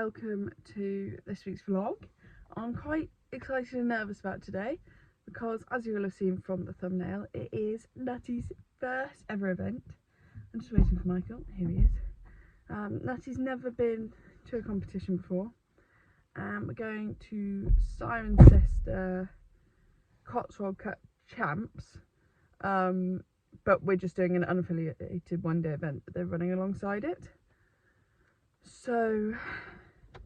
welcome to this week's vlog. I'm quite excited and nervous about today because, as you will have seen from the thumbnail, it is Nutty's first ever event. I'm just waiting for Michael. Here he is. Nutty's never been to a competition before. We're going to Cirencester Cotswold Cup Champs, but we're just doing an unaffiliated one-day event that they're running alongside it. So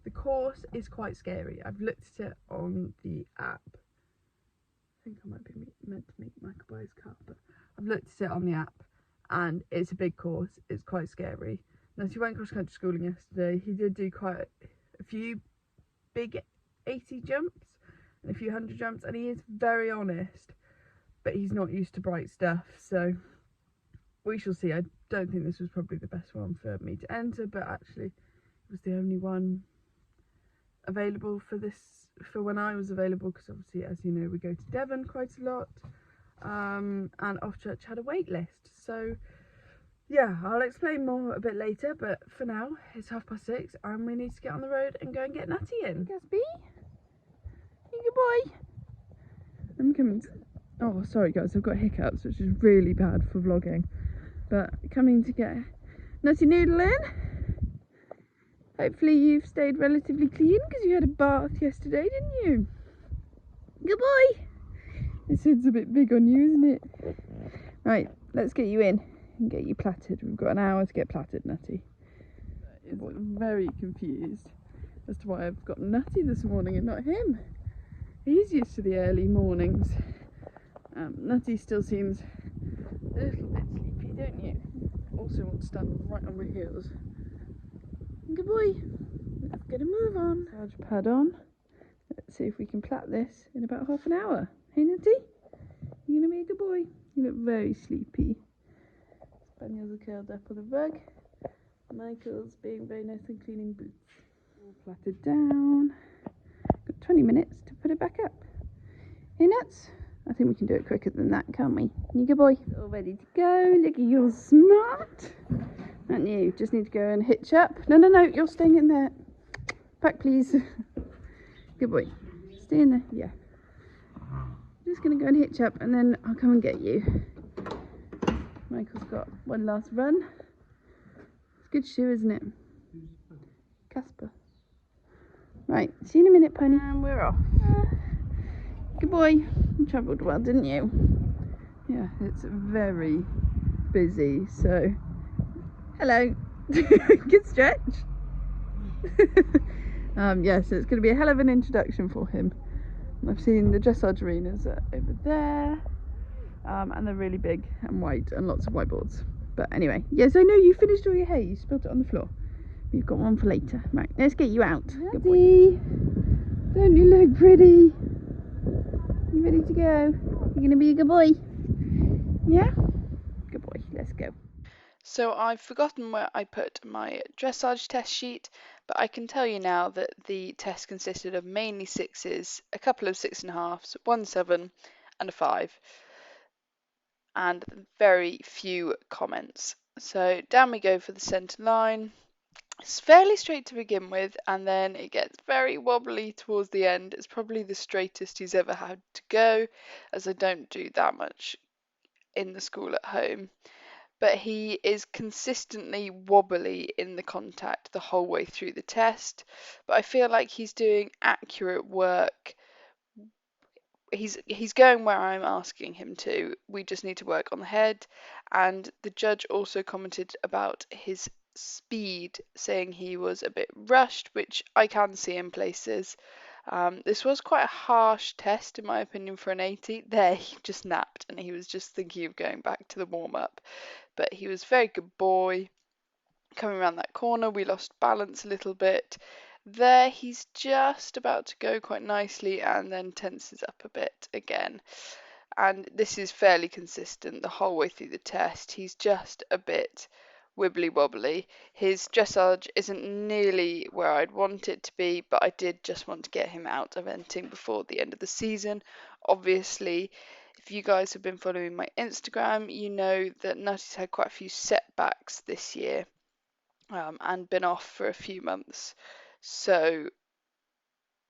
the course is quite scary. I've looked at it on the app. I think I might be meant to meet Michael by his car, but I've looked at it on the app and it's a big course. It's quite scary. Now, he went cross-country schooling yesterday. He did do quite a few big 80 jumps and a few 100 jumps, and he is very honest, but he's not used to bright stuff, so we shall see. I don't think this was probably the best one for me to enter, but actually it was the only one available for when I was available, because obviously, as you know, we go to Devon quite a lot, and Offchurch had a wait list. So yeah, I'll explain more a bit later, but for now it's 6:30 and we need to get on the road and go and get Nutty in. Gatsby, you good boy. I'm coming. Oh, sorry guys, I've got hiccups, which is really bad for vlogging. But coming to get Nutty Noodle in. Hopefully you've stayed relatively clean because you had a bath yesterday, didn't you? Good boy. This head's a bit big on you, isn't it? Right, let's get you in and get you platted. We've got an hour to get platted, Nutty. Is very confused as to why I've got Nutty this morning and not him. He's used to the early mornings. Nutty still seems a little bit sleepy, don't you? Also want to stand right on my heels. Good boy. Let's get a move on. Charge pad on. Let's see if we can plait this in about half an hour. Hey Nutty, you're going to be a good boy. You look very sleepy. Spaniels are curled up on the rug. Michael's being very nice and cleaning boots. All plaited down. Got 20 minutes to put it back up. Hey Nuts, I think we can do it quicker than that, can't we? You good boy? All ready to go. Look at you, smart. Aren't you? Just need to go and hitch up. No, you're staying in there. Back, please. Good boy. Stay in there. Yeah. Just going to go and hitch up and then I'll come and get you. Michael's got one last run. It's a good shoe, isn't it? Casper. Right, see you in a minute, pony. And we're off. Good boy. You travelled well, didn't you? Yeah, it's very busy, so... Hello. Good stretch. Yeah, so it's going to be a hell of an introduction for him. I've seen the dressage arenas over there, and they're really big and wide and lots of whiteboards. But anyway, yes, I know you finished all your hay. You spilled it on the floor. You've got one for later. Right, let's get you out. Good boy. Don't you look pretty? You ready to go? You're going to be a good boy? Yeah? Good boy. Let's go. So I've forgotten where I put my dressage test sheet, but I can tell you now that the test consisted of mainly 6s, a couple of 6.5s, 1 7 and a 5, and very few comments. So down we go for the centre line. It's fairly straight to begin with, and then it gets very wobbly towards the end. It's probably the straightest he's ever had to go, as I don't do that much in the school at home. But he is consistently wobbly in the contact the whole way through the test. But I feel like he's doing accurate work. He's going where I'm asking him to. We just need to work on the head. And the judge also commented about his speed, saying he was a bit rushed, which I can see in places. This was quite a harsh test, in my opinion, for an 80. There, he just napped and he was just thinking of going back to the warm-up. But he was a very good boy. Coming around that corner, we lost balance a little bit. There, he's just about to go quite nicely and then tenses up a bit again. And this is fairly consistent the whole way through the test. He's just a bit wibbly wobbly. His dressage isn't nearly where I'd want it to be, but I did just want to get him out eventing before the end of the season. Obviously, if you guys have been following my Instagram, you know that Nutty's had quite a few setbacks this year, and been off for a few months. so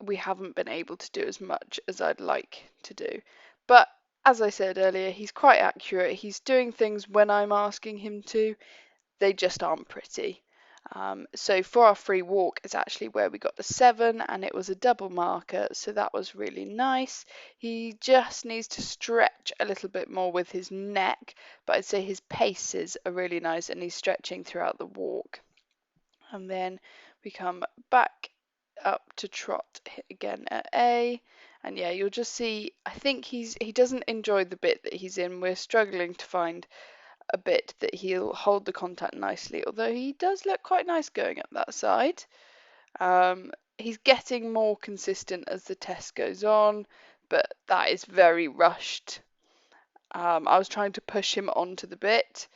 we haven't been able to do as much as I'd like to do. But as I said earlier, he's quite accurate. He's doing things when I'm asking him to. They just aren't pretty. So for our free walk is actually where we got the 7, and it was a double marker, so that was really nice. He just needs to stretch a little bit more with his neck, but I'd say his paces are really nice and he's stretching throughout the walk. And then we come back up to trot again at A, and yeah, you'll just see, I think he doesn't enjoy the bit that he's in. We're struggling to find a bit that he'll hold the contact nicely, although he does look quite nice going up that side. He's getting more consistent as the test goes on, but that is very rushed. I was trying to push him onto the bit,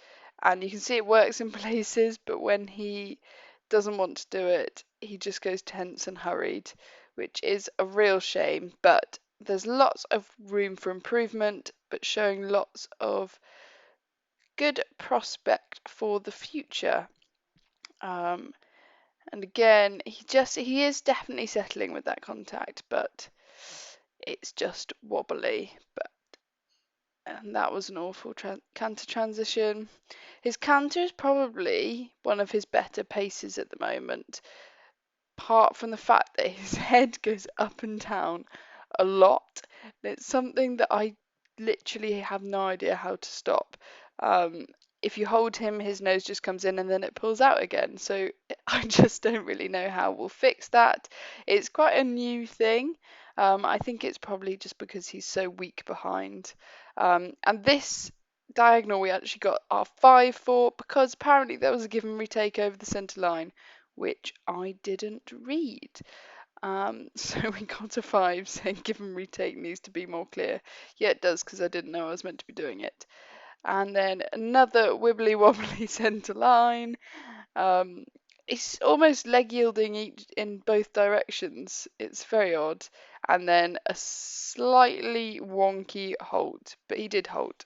and you can see it works in places, but when he doesn't want to do it, he just goes tense and hurried, which is a real shame, but there's lots of room for improvement, but showing lots of good prospect for the future. And again, he is definitely settling with that contact, but it's just wobbly. And that was an awful canter transition. His canter is probably one of his better paces at the moment, apart from the fact that his head goes up and down a lot. It's something that I literally have no idea how to stop. If you hold him, his nose just comes in and then it pulls out again. So I just don't really know how we'll fix that. It's quite a new thing. I think it's probably just because he's so weak behind. And this diagonal we actually got our 5 for, because apparently there was a give and retake over the centre line, which I didn't read. So we got a 5 saying give and retake needs to be more clear. Yeah, it does, because I didn't know I was meant to be doing it. And then another wibbly wobbly centre line. It's almost leg yielding in both directions. It's very odd. And then a slightly wonky hold, but he did hold.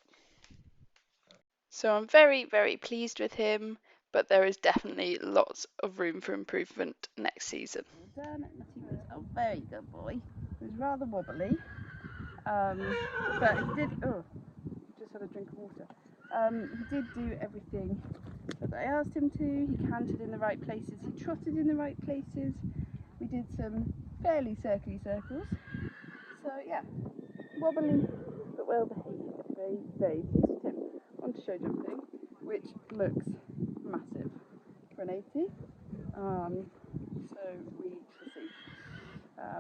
So I'm very, very pleased with him, but there is definitely lots of room for improvement next season. Done. Nutty was a very good boy. He was rather wobbly, but he did. Oh, just had a drink of water. He did do everything that I asked him to. He cantered in the right places. He trotted in the right places. We did some fairly circly circles. So yeah, wobbly but well behaved. Very, very pleased with him. On to show jumping, which looks massive for an 80. So we shall see.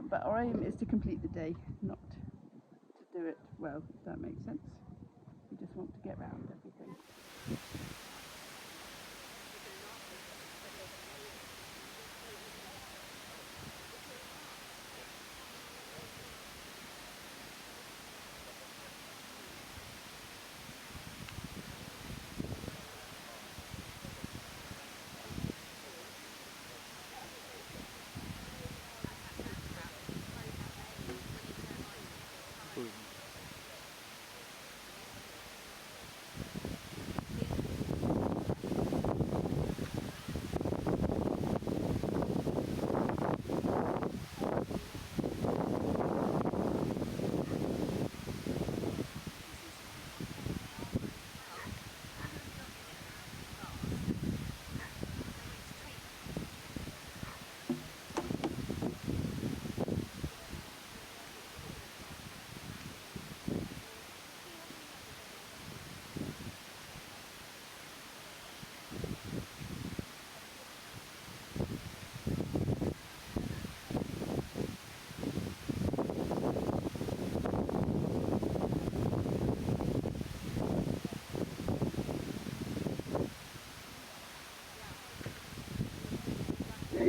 But our aim is to complete the day, not to do it well, if that makes sense. We just want to get round everything.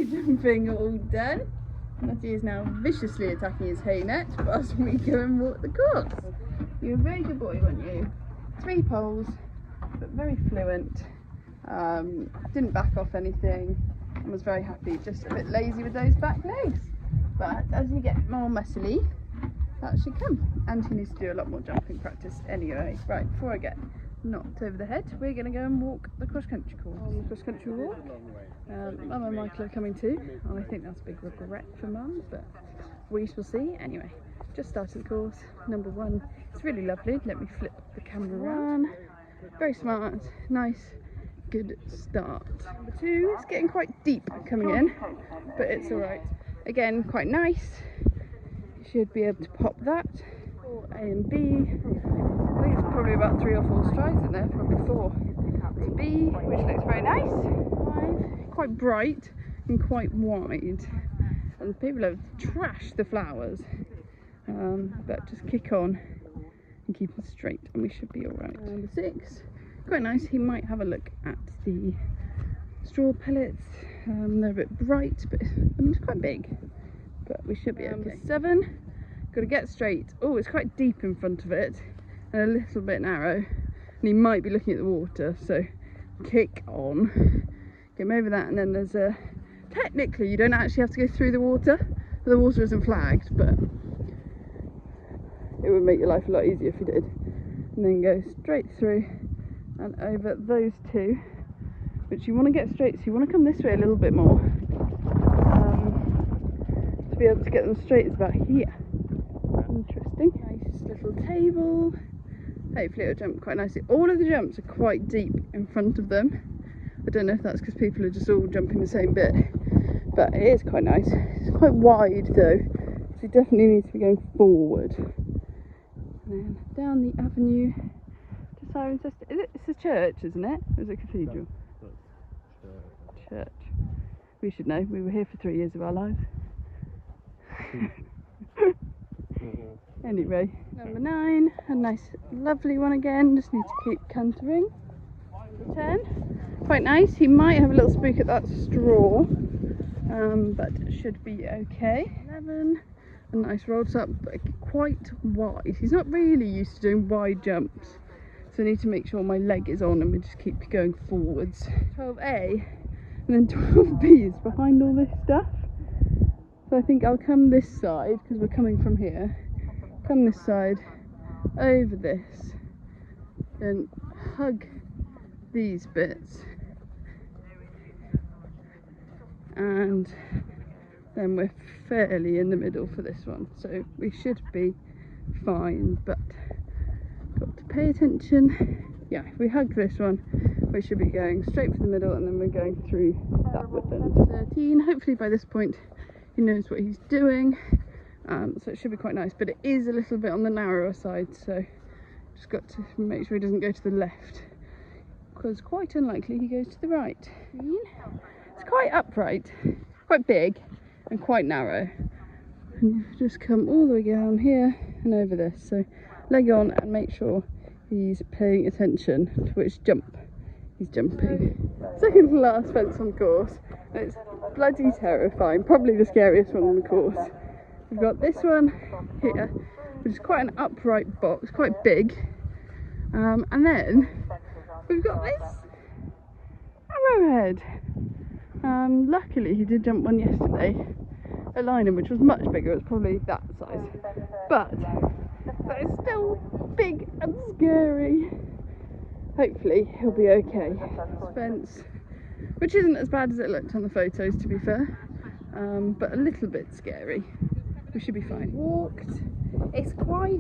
Jumping all done. Nutty is now viciously attacking his hay net whilst we go and walk the course. You're a very good boy, weren't you? 3 poles, but very fluent. Didn't back off anything and was very happy. Just a bit lazy with those back legs. But as you get more muscly, that should come. And he needs to do a lot more jumping practice anyway. Right, before I get knocked over the head, we're going to go and walk the cross-country course. On the cross-country walk, Mum and Michael are coming too, and I think that's a big regret for Mum, but we shall see. Anyway, just started the course. Number 1, it's really lovely. Let me flip the camera around. Very smart, nice, good start. Number 2, it's getting quite deep coming in, but it's alright. Again, quite nice. You should be able to pop that. For A and B, I think it's probably about 3 or 4 strides in there, probably 4 to B, which looks very nice. 5, quite bright and quite wide, and people have trashed the flowers, but just kick on and keep them straight and we should be alright. Number 6, quite nice. He might have a look at the straw pellets. They're a bit bright, but I mean it's quite big, but we should be okay. Number 7, got to get straight. Oh, it's quite deep in front of it and a little bit narrow, and he might be looking at the water, so kick on, get him over that. And then there's a, technically you don't actually have to go through the water isn't flagged, but it would make your life a lot easier if you did. And then go straight through and over those 2, which you want to get straight, so you want to come this way a little bit more, to be able to get them straight. It's about here. Interesting. Nice little table. Hopefully it'll jump quite nicely. All of the jumps are quite deep in front of them. I don't know if that's because people are just all jumping the same bit, but it is quite nice. It's quite wide though, so you definitely need to be going forward. And then down the avenue to Cirencester. It's a church, isn't it? Or is it a cathedral? Church. We should know. We were here for 3 years of our lives. Anyway, number 9, a nice lovely one again, just need to keep cantering. Number 10, quite nice. He might have a little spook at that straw, but should be okay. 11, a nice rolls up, but quite wide. He's not really used to doing wide jumps, so I need to make sure my leg is on and we just keep going forwards. 12A, and then 12B is behind all this stuff. So I think I'll come this side, because we're coming from here. Come this side, over this, then hug these bits, and then we're fairly in the middle for this one, so we should be fine, but got to pay attention. Yeah, if we hug this one, we should be going straight for the middle, and then we're going through that woodland. 13, hopefully by this point he knows what he's doing. So it should be quite nice, but it is a little bit on the narrower side, so just got to make sure he doesn't go to the left, because quite unlikely he goes to the right. It's quite upright, quite big and quite narrow, and you just come all the way down here and over this, so leg on and make sure he's paying attention to which jump he's jumping. Second to last fence on the course, and it's bloody terrifying, probably the scariest one on the course. We've got this one here, which is quite an upright box, quite big, and then we've got this arrowhead. Luckily he did jump one yesterday at Lynham, which was much bigger. It was probably that size, but it's still big and scary. Hopefully he'll be okay. This fence, which isn't as bad as it looked on the photos, to be fair, but a little bit scary. We should be fine. Walked. It's quite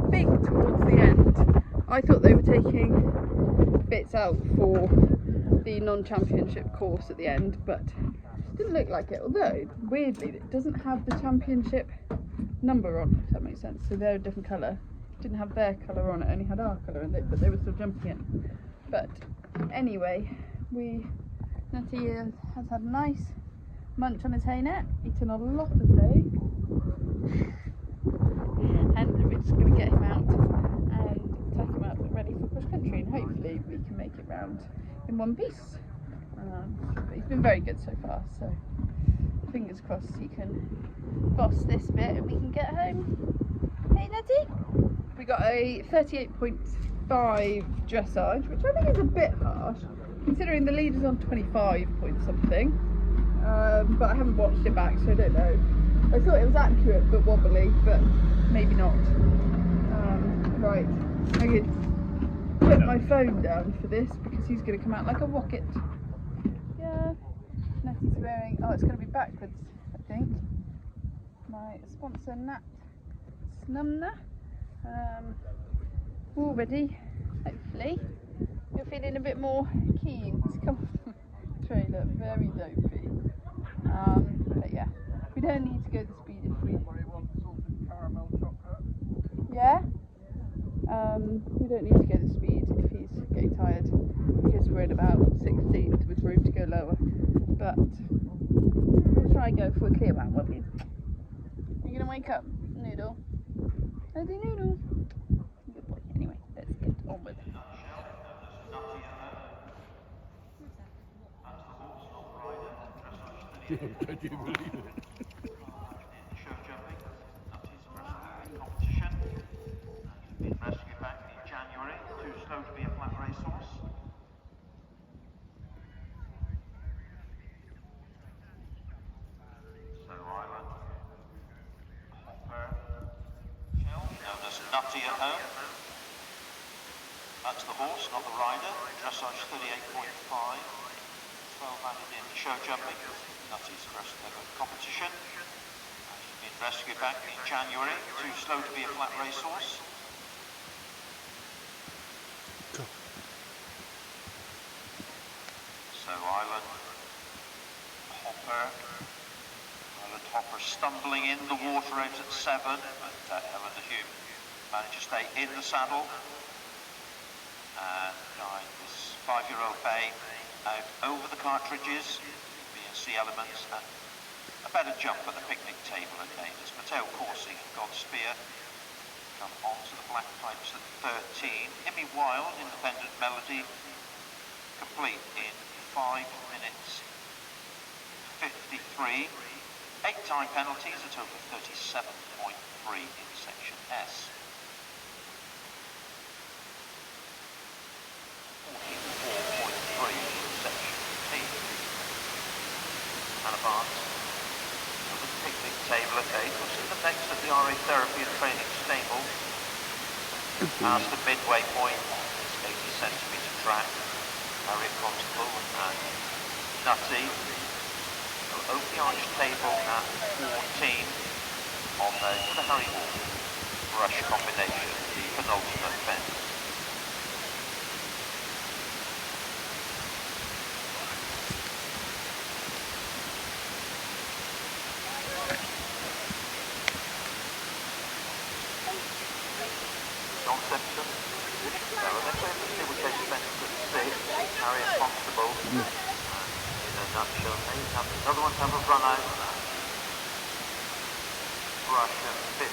big towards the end. I thought they were taking bits out for the non-championship course at the end, but it didn't look like it. Although, weirdly, it doesn't have the championship number on, if that makes sense. So they're a different colour. It didn't have their colour on it, only had our colour in it, but they were still jumping it. But anyway, Nutty has had a nice munch on his hay net, eaten a lot of hay. And we're just going to get him out and tuck him up ready for cross country, and hopefully we can make it round in one piece. But he's been very good so far, so fingers crossed he can boss this bit and we can get home. Hey Nutty! We got a 38.5 dressage, which I think is a bit harsh considering the leader's on 25 point something, but I haven't watched it back, so I don't know. I thought it was accurate but wobbly, but maybe not. Right, okay. put my phone down for this because he's going to come out like a rocket. Yeah, Nutty's wearing, oh, it's going to be backwards, I think. My sponsor, Nat Snumna. Already, hopefully, you're feeling a bit more keen to come off the trailer. Very dopey. But yeah, we don't need to go the speed if we. Caramel chocolate. Yeah. We don't need to go the speed if he's getting tired because we're in about 16th with room to go lower. But we'll try and go for a clear one, won't we? You're gonna wake up, Noodle. Ready, Noodle? Good boy. Anyway, let's get on with it. Can you believe it? Show jumping, Nutty's first competition. He's been rescued back in January, too slow to be a flat racehorse. So Island, Hopper, known as Nutty at home. That's the horse, not the rider. Dressage 38.5. 12 added in show jumping. Nutty's first ever competition. He's been rescued back in January, too slow to be a flat racehorse. So Island Hopper stumbling in the water out at 7, but Helen de Hume managed to stay in the saddle and guide this 5-year-old bay out over the cartridges, B&C elements, and a better jump at the picnic table again as Matteo Corsi and Godspear come onto the black pipes at 13. Himmy Wild, Independent Melody, complete in 5 minutes 53. 8 time penalties, a total of 37.3 in section S. 44.3 in section T. And advance over the picnic table at 8. We'll see them next at the RA Therapy and Training Stable. Past the midway point, it's 80 centimetre track. Harriet Constable and Nutty. Over the arch table at 14 on the Harry Hall brush combination, the penultimate fence. John Simpson, distinguished fence at 6, Harriet Constable. Nutshell, another one to have a run out. Brush at 15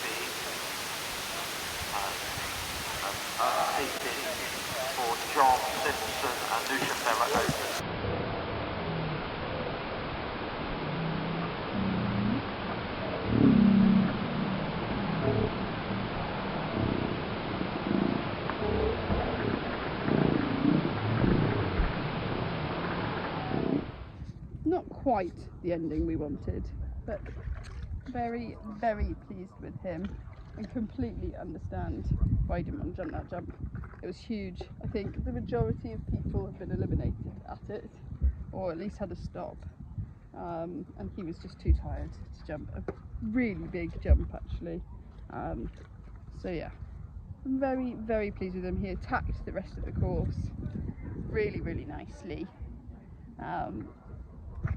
feet. And unseated for John Simpson and Lucia Bella Otis. Not quite the ending we wanted, but very, very pleased with him and completely understand why he didn't want to jump that jump. It was huge. I think the majority of people have been eliminated at it, or at least had a stop, and he was just too tired to jump a really big jump actually. So yeah, I'm very, very pleased with him. He attacked the rest of the course really, really nicely.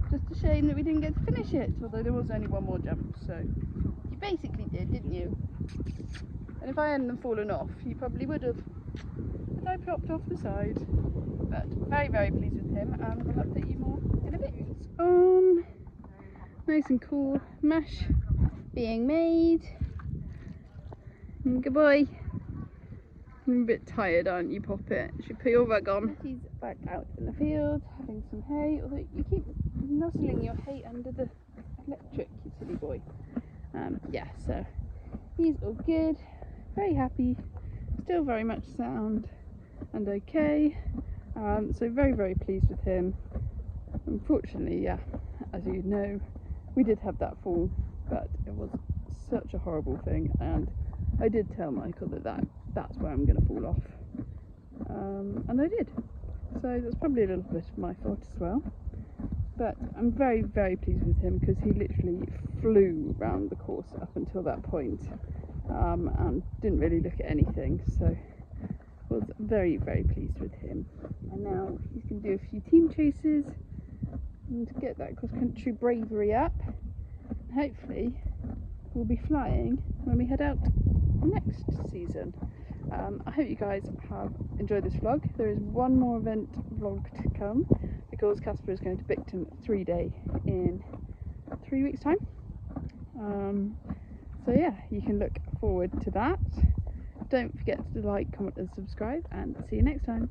Just a shame that we didn't get to finish it, although there was only one more jump, so you basically did, didn't you? And if I hadn't fallen off, you probably would have. But I popped off the side. But very, very pleased with him, and we'll update you more in a bit. It's on. Nice and cool. Mash being made. Good boy. I'm a bit tired, aren't you, Poppet? Should put your rug on. He's back out in the field having some hay, although you keep nuzzling your hay under the electric, you silly boy. Yeah, so he's all good, very happy, still very much sound and okay. So very, very pleased with him. Unfortunately, yeah, as you know, we did have that fall, but it was such a horrible thing, and I did tell Michael that that's where I'm going to fall off. and I did. So that's probably a little bit of my fault as well. But I'm very, very pleased with him because he literally flew around the course up until that point, and didn't really look at anything. So I was very, very pleased with him. And now he's going to do a few team chases and get that cross-country bravery up. Hopefully we'll be flying when we head out next season. I hope you guys have enjoyed this vlog. There is one more event vlog to come because Casper is going to Bicton 3-day in 3 weeks' time. So yeah, you can look forward to that. Don't forget to like, comment and subscribe, and see you next time.